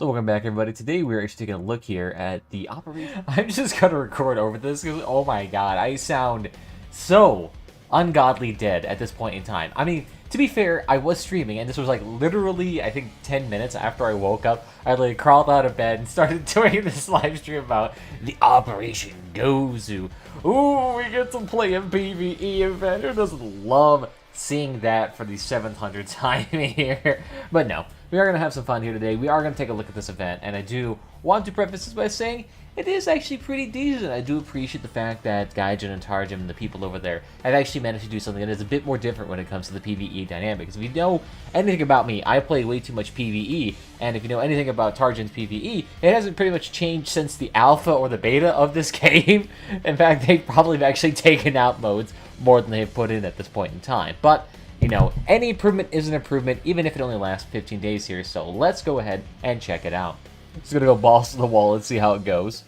So welcome back, everybody. Today we're actually taking a look here at the operation. I'm just gonna record over this because, oh my god, I sound so ungodly dead at this point in time. I mean, to be fair, I was streaming, and this was like literally, I think, 10 minutes after I woke up. I like crawled out of bed and started doing this live stream about the Operation Gozu. Ooh, we get to play a PvE event. Who doesn't love seeing that for the 700th time here? But no, we are going to have some fun here today. We are going to take a look at this event, and I do want to preface this by saying it is actually pretty decent. I do appreciate the fact that Gaijin and Tarjin and the people over there have actually managed to do something that is a bit more different when it comes to the PvE dynamics. If you know anything about me, I play way too much PvE, and if you know anything about Tarjin's PvE, it hasn't pretty much changed since the alpha or the beta of this game. In fact, they've probably actually taken out modes more than they've put in at this point in time. But you know, any improvement is an improvement, even if it only lasts 15 days here, so let's go ahead and check it out. Just gonna go balls to the wall and see how it goes.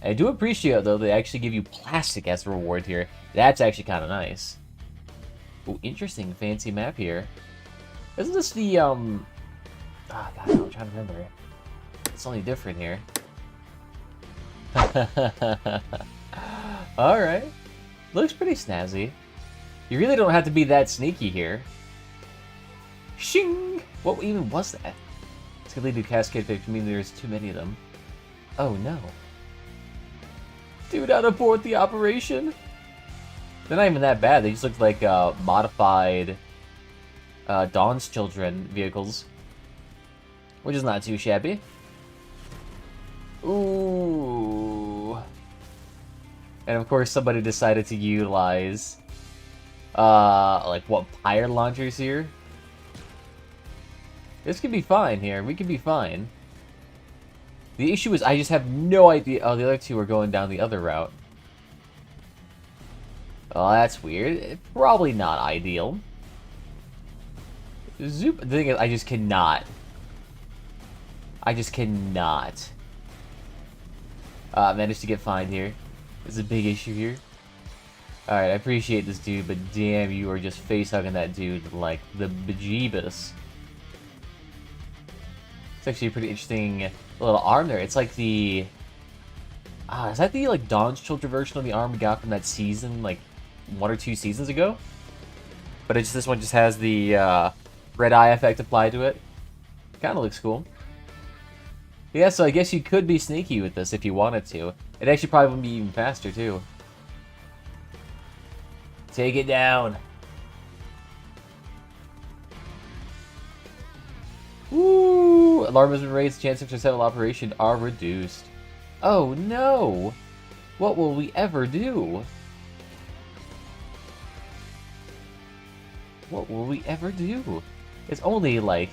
I do appreciate, though, they actually give you plastic as a reward here. That's actually kind of nice. Ooh, interesting, fancy map here. Isn't this the, God, I'm trying to remember. It's only different here. Alright. Looks pretty snazzy. You really don't have to be that sneaky here. Shing! What even was that? It's gonna lead to cascade effect, which means there's too many of them. Oh no. Do not abort the operation. They're not even that bad. They just look like modified Dawn's Children vehicles, which is not too shabby. Ooh. And of course, somebody decided to utilize like what, pyre launchers here. This could be fine here. We could be fine. The issue is I just have no idea. Oh, the other two are going down the other route. Oh, that's weird. Probably not ideal. Zoop. The thing is, I just cannot. Manage to get fine here. There's a big issue here. Alright, I appreciate this dude, but damn, you are just face-hugging that dude like the bejeebus. It's actually a pretty interesting little arm there. It's like the... is that the, like, Dawn's Children version of the arm we got from that season, like, 1 or 2 seasons ago? But it's just, this one just has the, red eye effect applied to it. Kinda looks cool. Yeah, so I guess you could be sneaky with this if you wanted to. It actually probably would be even faster, too. Take it down. Woo! Alarm has been raised. Chance of successful operation are reduced. Oh no! What will we ever do? What will we ever do? It's only, like,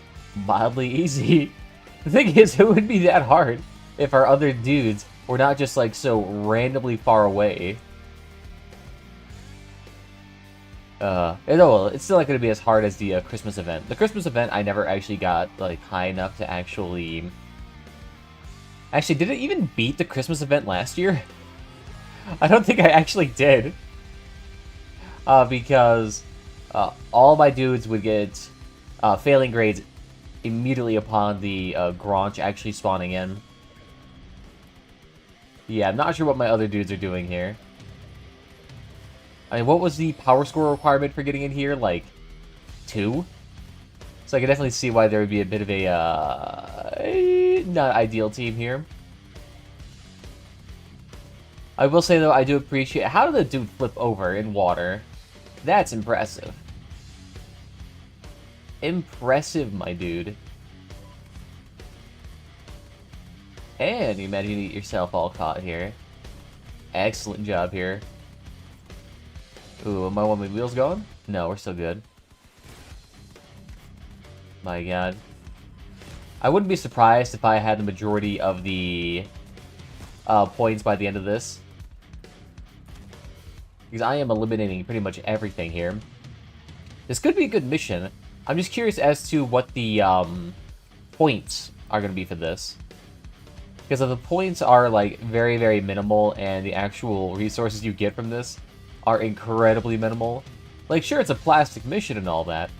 mildly easy. The thing is, it wouldn't be that hard if our other dudes were not just, like, so randomly far away. No, it's still not going to be as hard as the Christmas event. The Christmas event, I never actually got, like, high enough to actually... Actually, did it even beat the Christmas event last year? I don't think I actually did. Because all my dudes would get failing grades immediately upon the Granch actually spawning in. Yeah, I'm not sure what my other dudes are doing here. I mean, what was the power score requirement for getting in here? Like, 2? So I can definitely see why there would be a bit of a not ideal team here. I will say, though, I do appreciate... How did the dude flip over in water? That's impressive. Impressive, my dude. And you imagine you get yourself all caught here. Excellent job here. Ooh, am I one of my wheels going? No, we're still good. My god. I wouldn't be surprised if I had the majority of the points by the end of this. Because I am eliminating pretty much everything here. This could be a good mission. I'm just curious as to what the points are going to be for this. Because if the points are like very, very minimal and the actual resources you get from this are incredibly minimal. Like, sure, it's a plastic mission and all that,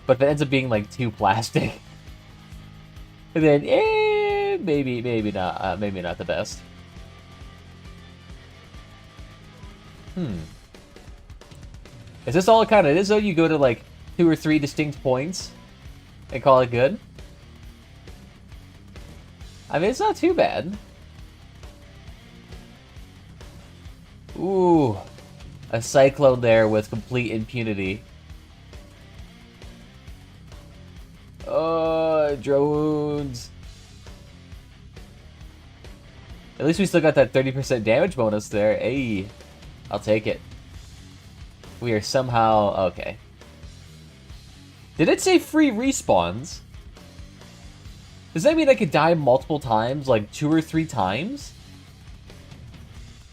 but if it ends up being, like, too plastic, then, maybe not the best. Is this all it kind of is, though? You go to, like, 2 or 3 distinct points and call it good? I mean, it's not too bad. Ooh. A cyclone there with complete impunity. Oh, drones. At least we still got that 30% damage bonus there. Hey, I'll take it. We are somehow... okay. Did it say free respawns? Does that mean I could die multiple times? Like 2 or 3 times?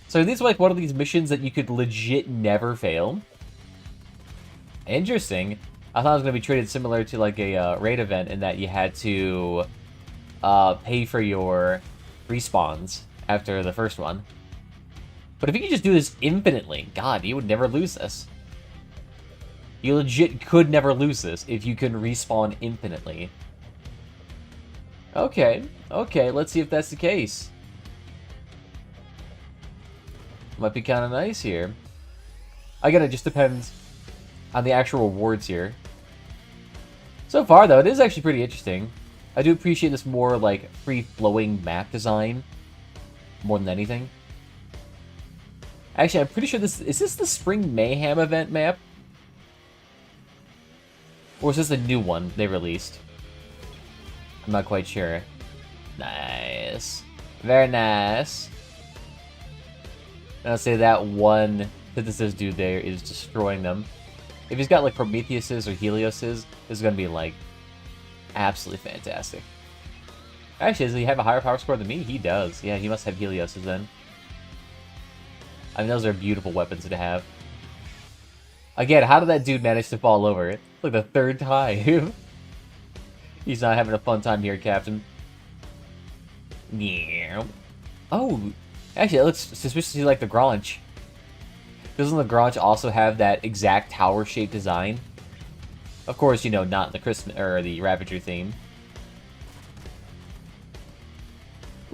So are these like one of these missions that you could legit never fail? Interesting. I thought it was going to be treated similar to like a raid event in that you had to pay for your respawns after the first one. But if you could just do this infinitely, God, you would never lose this. You legit could never lose this if you can respawn infinitely. Okay, okay, let's see if that's the case. Might be kind of nice here. Again, it just depends on the actual rewards here. So far, though, it is actually pretty interesting. I do appreciate this more, like, free-flowing map design more than anything. Actually, I'm pretty sure this... is this the Spring Mayhem event map? Or is this a new one they released? I'm not quite sure. Nice. Very nice. And I'll say that one synthesis dude there is destroying them. If he's got like Prometheus's or Helios's, this is going to be like absolutely fantastic. Actually, does he have a higher power score than me? He does. Yeah, he must have Helios's then. I mean, those are beautiful weapons to have. Again, how did that dude manage to fall over? It's like the 3rd time. He's not having a fun time here, Captain. Yeah. Oh, actually, it looks suspiciously like the Granch. Doesn't the Granch also have that exact tower-shaped design? Of course, you know, not the Christmas or the Ravager theme.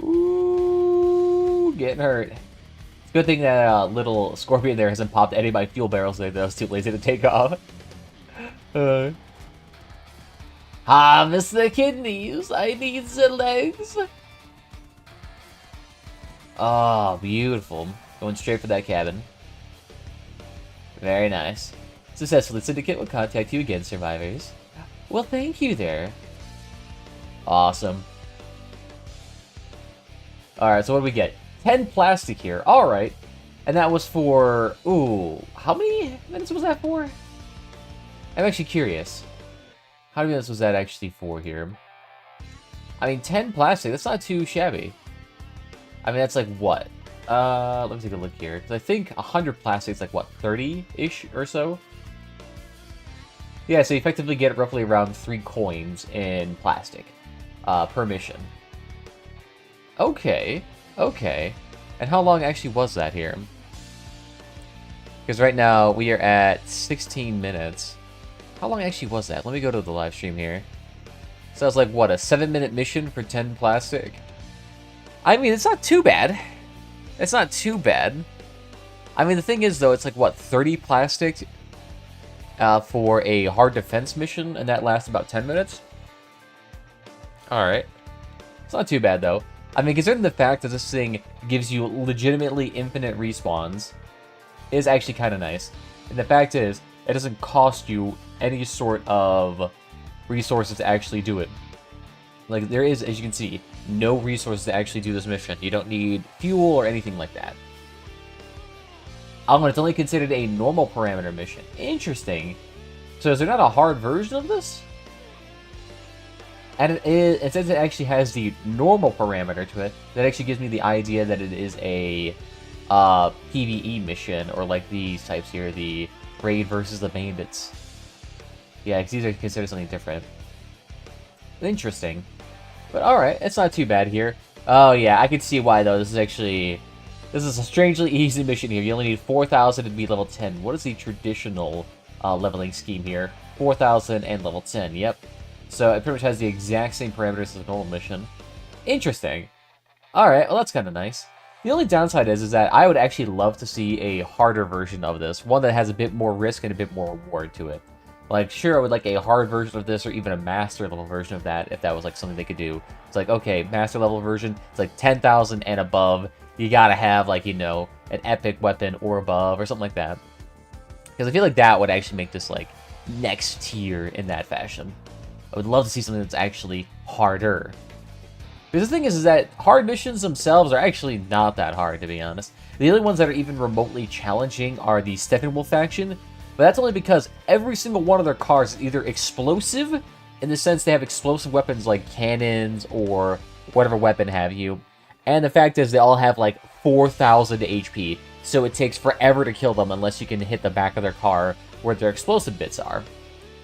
Ooh, getting hurt. It's a good thing that little Scorpion there hasn't popped any of my fuel barrels there. That was too lazy to take off. Harvest the kidneys. I need the legs. Oh, beautiful. Going straight for that cabin. Very nice. Successfully, Syndicate will contact you again, survivors. Well, thank you there. Awesome. Alright, so what do we get? 10 plastic here. Alright. And that was for... ooh, how many minutes was that for? I'm actually curious. How many minutes was that actually for here? I mean, 10 plastic, that's not too shabby. I mean, that's like what? Let me take a look here. Because I think 100 plastic is like, what, 30-ish or so? Yeah, so you effectively get roughly around 3 coins in plastic per mission. Okay, okay. And how long actually was that here? Because right now we are at 16 minutes. How long actually was that? Let me go to the live stream here. So that's like, what, a 7-minute mission for 10 plastic? I mean, it's not too bad. It's not too bad. I mean, the thing is, though, it's like, what, 30 plastic for a hard defense mission, and that lasts about 10 minutes? Alright. It's not too bad, though. I mean, considering the fact that this thing gives you legitimately infinite respawns, is actually kind of nice. And the fact is, it doesn't cost you any sort of resources to actually do it. Like, there is, as you can see, no resources to actually do this mission. You don't need fuel or anything like that. Oh, and it's only considered a normal parameter mission. Interesting. So is there not a hard version of this? And it says it actually has the normal parameter to it. That actually gives me the idea that it is a PvE mission, or like these types here, the Raid versus the Bandits. Yeah, because these are considered something different. Interesting. But alright, it's not too bad here. Oh yeah, I can see why though. This is a strangely easy mission here. You only need 4,000 to be level 10. What is the traditional leveling scheme here? 4,000 and level 10, yep. So it pretty much has the exact same parameters as a normal mission. Interesting. Alright, well that's kind of nice. The only downside is that I would actually love to see a harder version of this. One that has a bit more risk and a bit more reward to it. Like, sure, I would like a hard version of this or even a master level version of that if that was like something they could do. It's like, okay, master level version, it's like 10,000 and above. You gotta have like, you know, an epic weapon or above or something like that. Because I feel like that would actually make this like next tier in that fashion. I would love to see something that's actually harder. Because the thing is that hard missions themselves are actually not that hard, to be honest. The only ones that are even remotely challenging are the Steppenwolf faction, but that's only because every single one of their cars is either explosive, in the sense they have explosive weapons like cannons or whatever weapon have you, and the fact is they all have like 4,000 HP, so it takes forever to kill them unless you can hit the back of their car where their explosive bits are.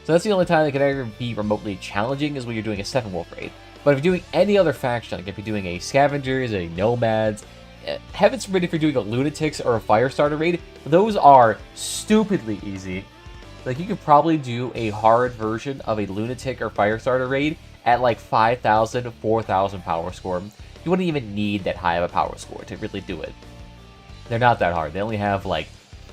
So that's the only time they can ever be remotely challenging is when you're doing a Steppenwolf raid. But if you're doing any other faction, like if you're doing a Scavengers, a Nomads, heaven forbid if you're doing a Lunatics or a Firestarter raid, those are stupidly easy. Like, you could probably do a hard version of a Lunatic or Firestarter raid at like 5,000 to 4,000 power score. You wouldn't even need that high of a power score to really do it. They're not that hard. They only have like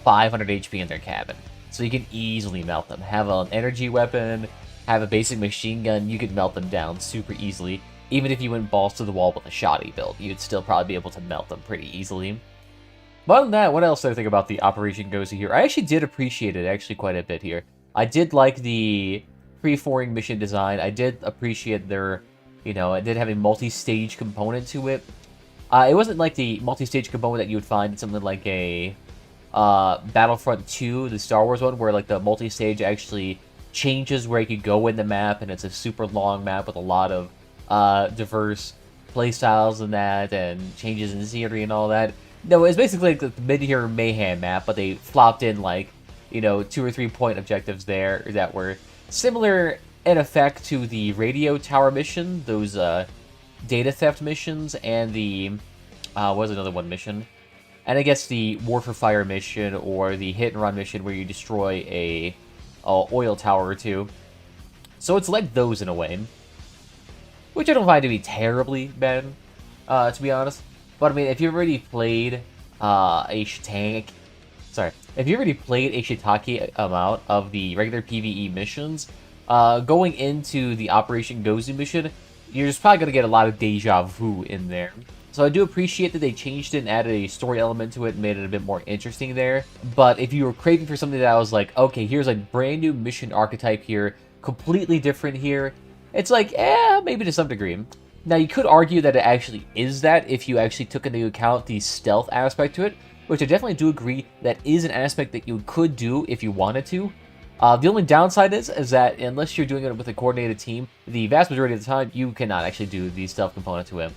500 HP in their cabin. So you can easily melt them. Have an energy weapon, have a basic machine gun, you could melt them down super easily. Even if you went balls to the wall with a shoddy build, you'd still probably be able to melt them pretty easily. But other than that, what else did I think about the Operation Gozu here? I actually did appreciate it actually quite a bit here. I did like the free-forming mission design. I did appreciate their, you know, it did have a multi-stage component to it. It wasn't like the multi-stage component that you would find in something like a Battlefront 2, the Star Wars one, where like the multi-stage actually changes where you could go in the map, and it's a super long map with a lot of diverse playstyles and that, and changes in scenery and all that. No, it's basically like the Mid-Year Mayhem map, but they flopped in like, you know, 2 or 3 point objectives there that were similar in effect to the radio tower mission, those data theft missions, and the what was another one mission? And I guess the War for Fire mission or the Hit and Run mission where you destroy a oil tower or two. So it's like those in a way, which I don't find to be terribly bad, to be honest. But I mean, if you've already played if you already played a shiitake amount of the regular PvE missions, going into the Operation Gozu mission, you're just probably gonna get a lot of deja vu in there. So I do appreciate that they changed it and added a story element to it and made it a bit more interesting there. But if you were craving for something that was like, okay, here's a brand new mission archetype here, completely different here, it's like, maybe to some degree. Now, you could argue that it actually is that if you actually took into account the stealth aspect to it, which I definitely do agree that is an aspect that you could do if you wanted to. The only downside is that unless you're doing it with a coordinated team, the vast majority of the time, you cannot actually do the stealth component to it.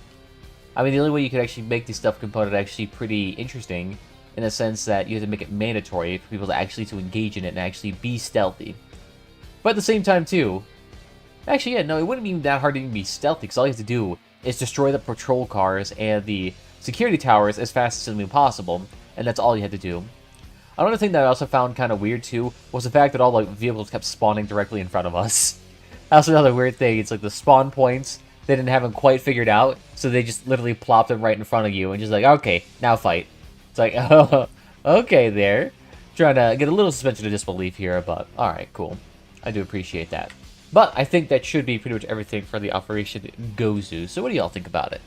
I mean, the only way you could actually make the stealth component actually pretty interesting, in the sense that you have to make it mandatory for people to actually engage in it and actually be stealthy. But at the same time, too, actually, yeah, no, it wouldn't be that hard to even be stealthy, because all you have to do is destroy the patrol cars and the security towers as fast as humanly possible, and that's all you had to do. Another thing that I also found kind of weird, too, was the fact that all the vehicles kept spawning directly in front of us. That's another weird thing. It's like the spawn points, they didn't have them quite figured out, so they just literally plopped them right in front of you, and just like, okay, now fight. It's like, oh, okay there. Trying to get a little suspension of disbelief here, but alright, cool. I do appreciate that. But I think that should be pretty much everything for the Operation Gozu, so what do y'all think about it?